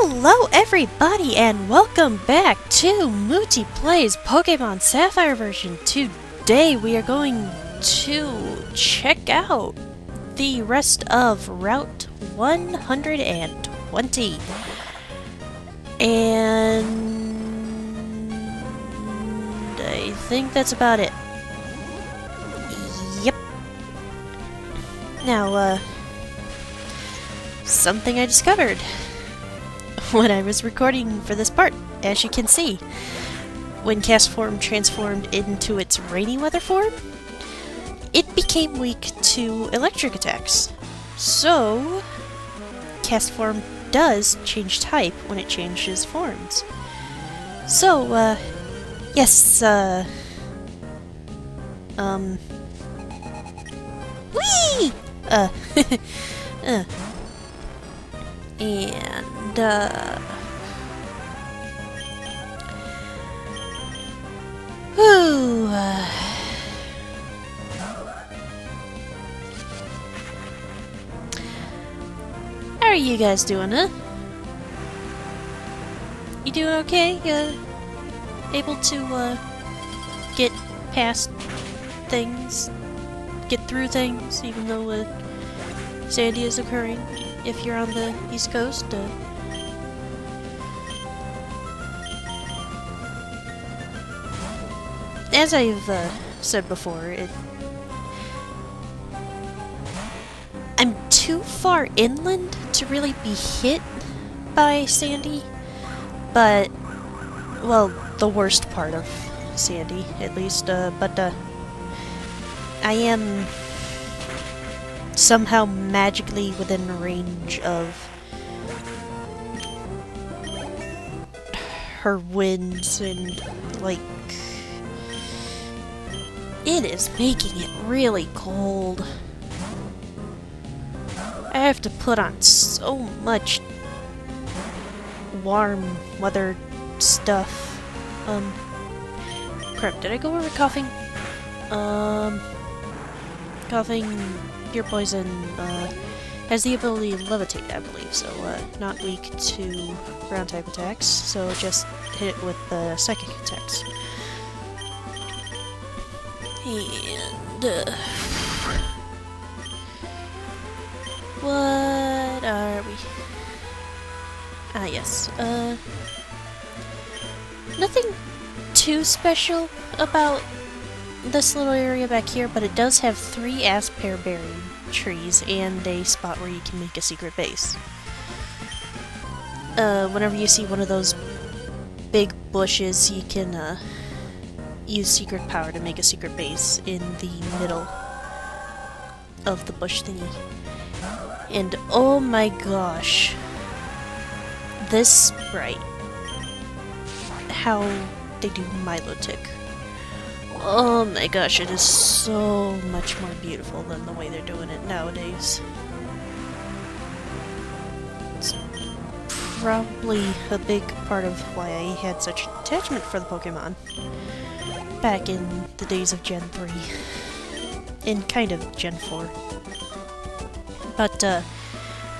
Hello everybody and welcome back to Mutti Plays Pokemon Sapphire version. Today we are going to check out the rest of Route 120. And I think that's about it. Yep. Now, something I discovered when I was recording for this part. As you can see, when Castform transformed into its rainy weather form, it became weak to electric attacks. So, Castform does change type when it changes forms. So, yes, whee! And, whew, how are you guys doing, huh? You doing okay? Able to, get past things? Get through things, even though, Sandy is occurring, if you're on the East Coast? As I've said before, I'm too far inland to really be hit by Sandy, but, well, the worst part of Sandy, at least, but I am somehow magically within range of her winds, and, like, it is making it really cold. I have to put on so much warm weather stuff. Crap, did I go over coughing? Coughing, pure poison, has the ability to levitate, I believe, so, not weak to ground type attacks, so just hit it with the psychic attacks. And, what are we? Ah, yes, nothing too special about this little area back here, but it does have 3 Sapphire berry trees and a spot where you can make a secret base. Whenever you see one of those big bushes, you can, use secret power to make a secret base in the middle of the bush thingy. And oh my gosh, this sprite, how they do Milotic. Oh my gosh, it is so much more beautiful than the way they're doing it nowadays. It's probably a big part of why I had such attachment for the Pokemon back in the days of Gen 3. And kind of Gen 4. But,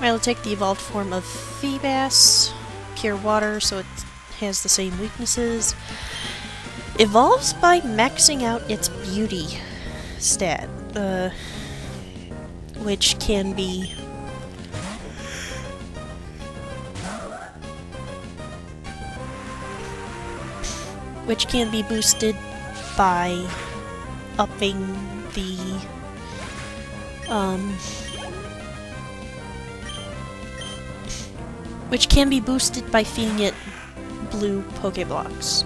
Milotic, the evolved form of Feebas, pure water, so it has the same weaknesses. Evolves by maxing out its beauty stat, which can be boosted by upping the which can be boosted by feeding it blue Pokeblocks.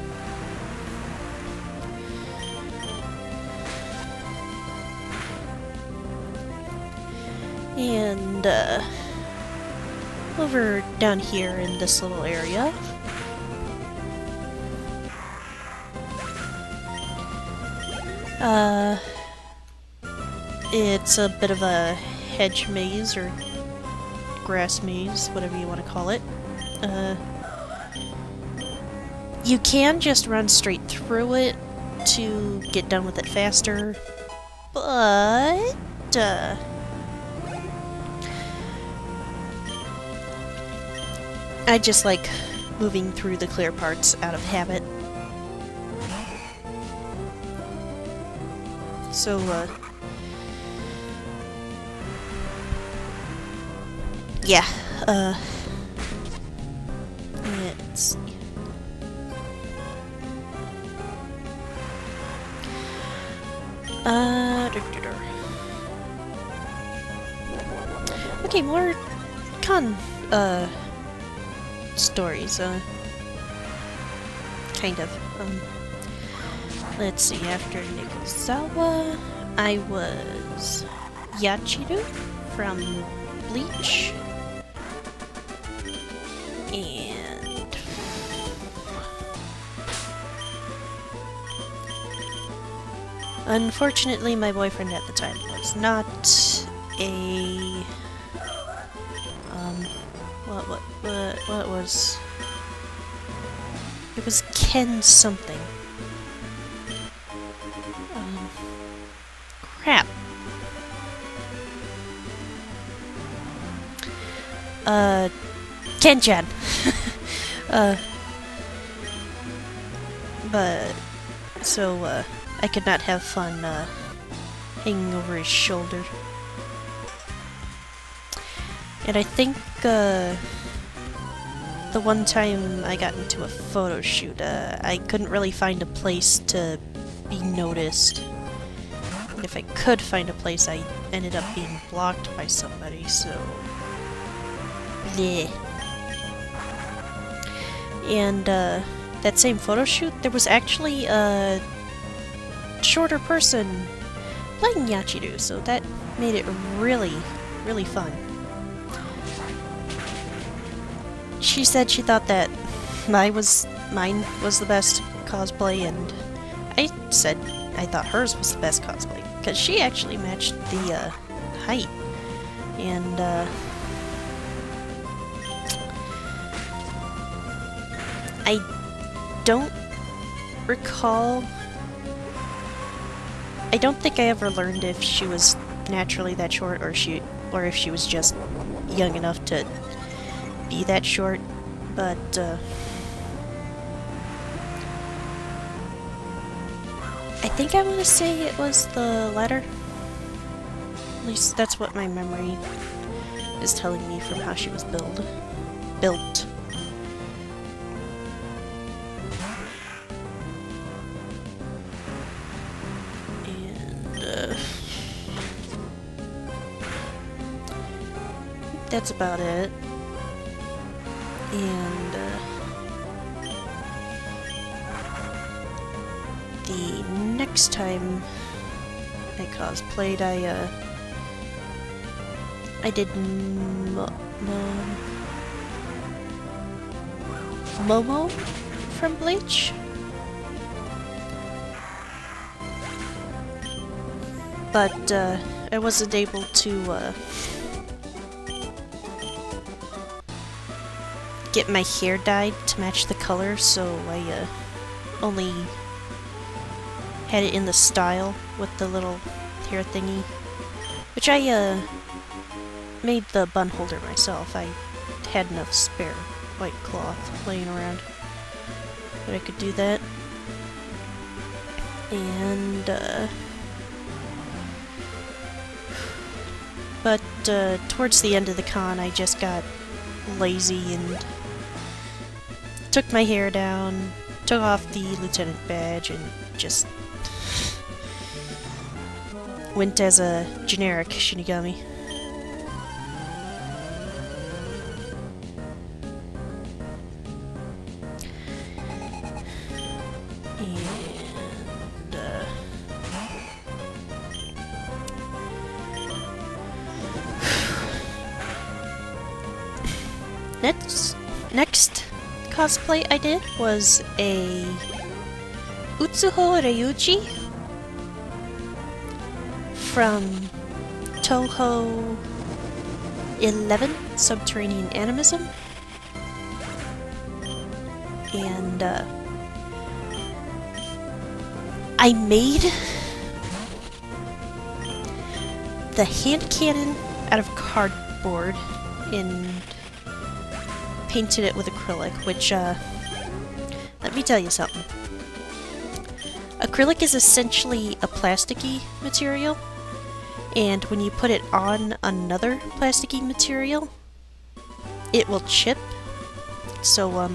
And, over down here in this little area, it's a bit of a hedge maze, or grass maze, whatever you want to call it. You can just run straight through it to get done with it faster, but, I just like moving through the clear parts out of habit. So, yeah, let's see. Okay, more con, stories, kind of. Let's see, after Nikozawa, I was Yachiru from Bleach. And unfortunately, my boyfriend at the time was not a what was it was Ken something. Crap. Ken-chan. But so I could not have fun hanging over his shoulder. And I think the one time I got into a photo shoot, I couldn't really find a place to be noticed. And if I could find a place, I ended up being blocked by somebody, so... bleh. And that same photo shoot, there was actually a shorter person playing Yachiru, so that made it really, really fun. She said she thought that mine was the best cosplay, and I said I thought hers was the best cosplay, because she actually matched the height, and I don't recall. I don't think I ever learned if she was naturally that short, or if she was just young enough to be that short, but I think I want to say it was the latter. At least that's what my memory is telling me from how she was built. And that's about it. And the next time I cosplayed, I did Momo from Bleach. But I wasn't able to get my hair dyed to match the color, so I only had it in the style with the little hair thingy, which I made the bun holder myself. I had enough spare white cloth laying around that I could do that. And but towards the end of the con, I just got lazy and took my hair down, took off the lieutenant badge, and just went as a generic Shinigami. Next cosplay I did was a Utsuho Ryuji from Toho 11 Subterranean Animism, and I made the hand cannon out of cardboard, and painted it with acrylic, which, let me tell you something. Acrylic is essentially a plasticky material, and when you put it on another plasticky material, it will chip. So,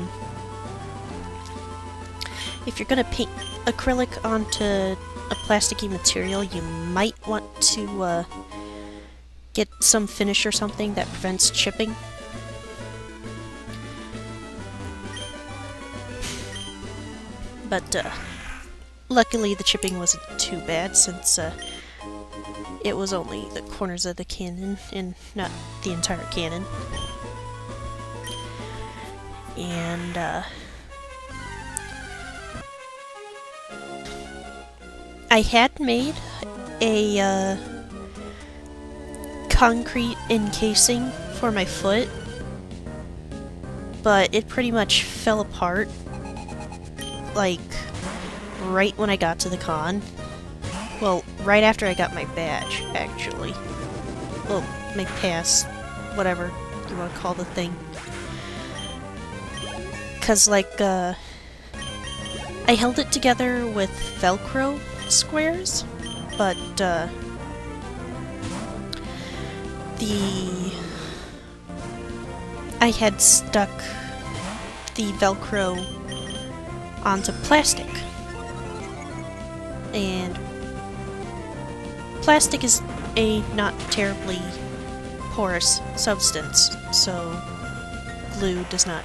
if you're gonna paint acrylic onto a plasticky material, you might want to, get some finish or something that prevents chipping. But, luckily the chipping wasn't too bad, since, it was only the corners of the cannon, and not the entire cannon. And, I had made a, concrete encasing for my foot, but it pretty much fell apart, like, right when I got to the con. Well, right after I got my badge, actually. Well, my pass, whatever you want to call the thing. 'Cause, like, I held it together with Velcro squares, but, I had stuck the Velcro onto plastic. And plastic is a not terribly porous substance, so glue does not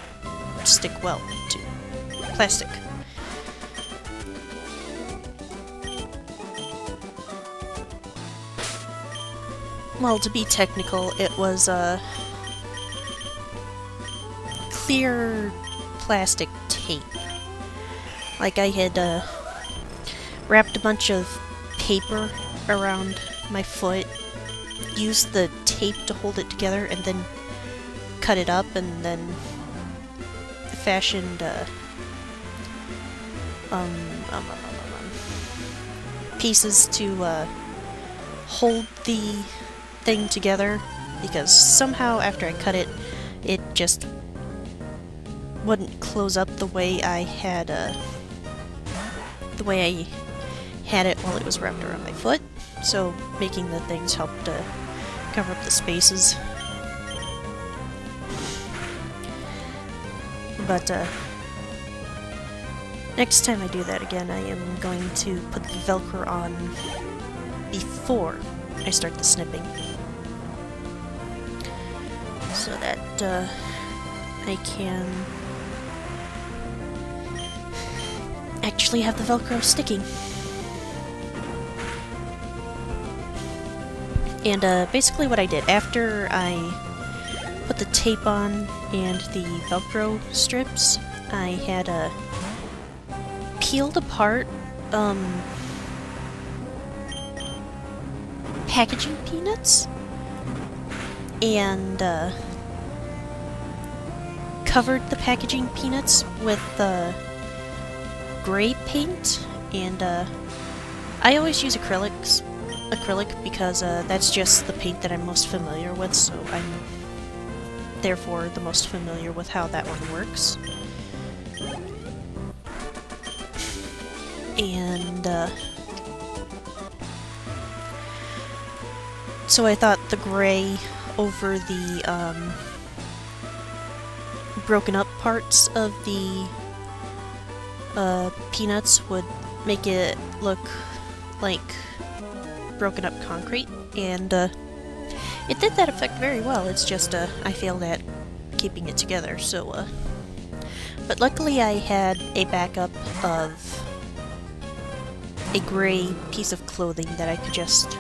stick well to plastic. Well, to be technical, it was clear plastic tape. Like, I had wrapped a bunch of paper around my foot, used the tape to hold it together, and then cut it up, and then fashioned pieces to hold the thing together, because somehow after I cut it, it just wouldn't close up the way I had it while it was wrapped around my foot. So making the things helped to cover up the spaces. But next time I do that again, I am going to put the Velcro on before I start the snipping, so that I can actually have the Velcro sticking. And basically what I did, after I put the tape on and the Velcro strips, I had peeled apart packaging peanuts and covered the packaging peanuts with gray paint, and I always use acrylic because that's just the paint that I'm most familiar with, so I'm therefore the most familiar with how that one works. And so I thought the gray over the broken up parts of the peanuts would make it look like broken up concrete, and it did that effect very well. It's just I failed at keeping it together, so but luckily I had a backup of a gray piece of clothing that I could just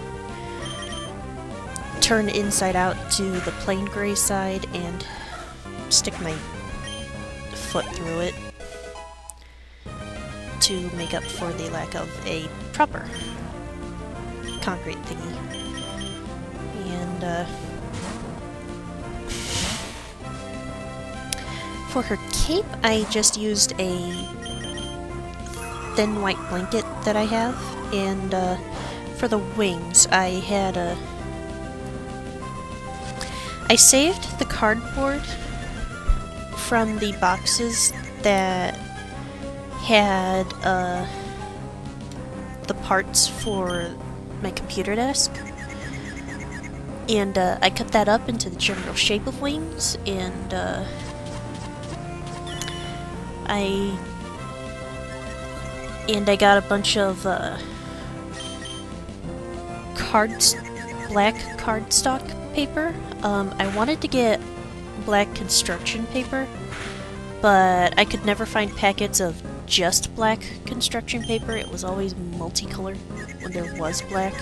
turn inside out to the plain gray side and stick my foot through it to make up for the lack of a proper concrete thingy. And for her cape, I just used a thin white blanket that I have, and for the wings, I had I saved the cardboard from the boxes that had the parts for my computer desk. And I cut that up into the general shape of wings, and I got a bunch of black cardstock paper. I wanted to get black construction paper, but I could never find packets of just black construction paper. It was always multicolored when there was black.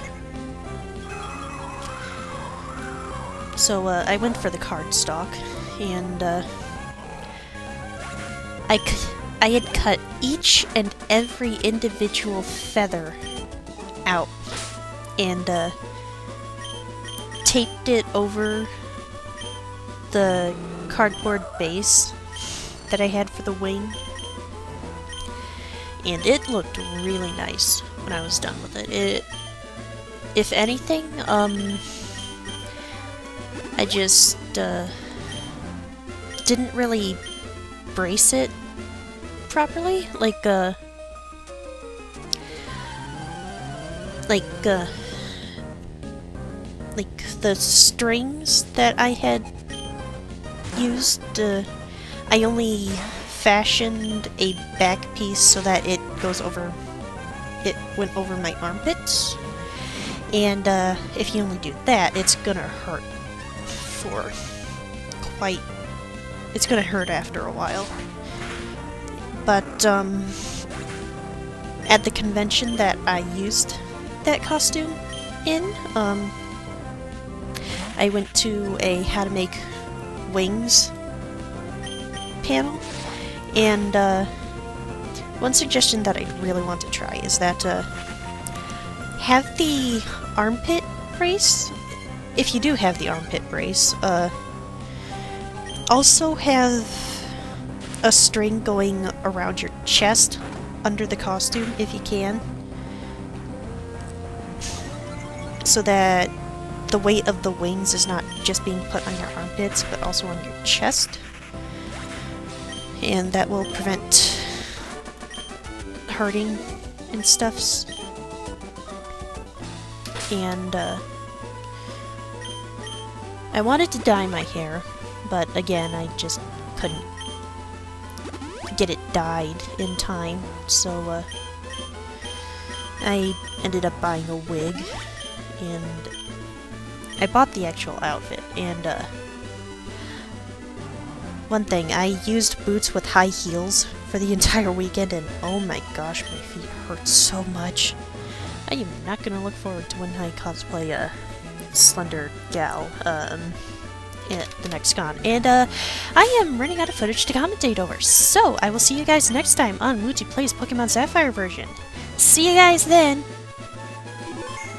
So I went for the cardstock, and I had cut each and every individual feather out and taped it over the cardboard base that I had for the wing. And it looked really nice when I was done with it. If anything, I just didn't really brace it properly, like the strings that I had used. I only fashioned a back piece so that it went over my armpits, and if you only do that, it's gonna hurt it's gonna hurt after a while. But at the convention that I used that costume in, I went to a how to make wings panel, and one suggestion that I really want to try is that have the armpit brace. If you do have the armpit brace, also have a string going around your chest under the costume if you can, so that the weight of the wings is not just being put on your armpits but also on your chest, and that will prevent hurting and stuffs. And I wanted to dye my hair, but again, I just couldn't get it dyed in time, so I ended up buying a wig, and I bought the actual outfit. And one thing, I used boots with high heels for the entire weekend, and oh my gosh, my feet hurt so much. I am not gonna look forward to when I cosplay a slender gal at the next con. And I am running out of footage to commentate over, so I will see you guys next time on Mutti Plays Pokemon Sapphire version. See you guys then!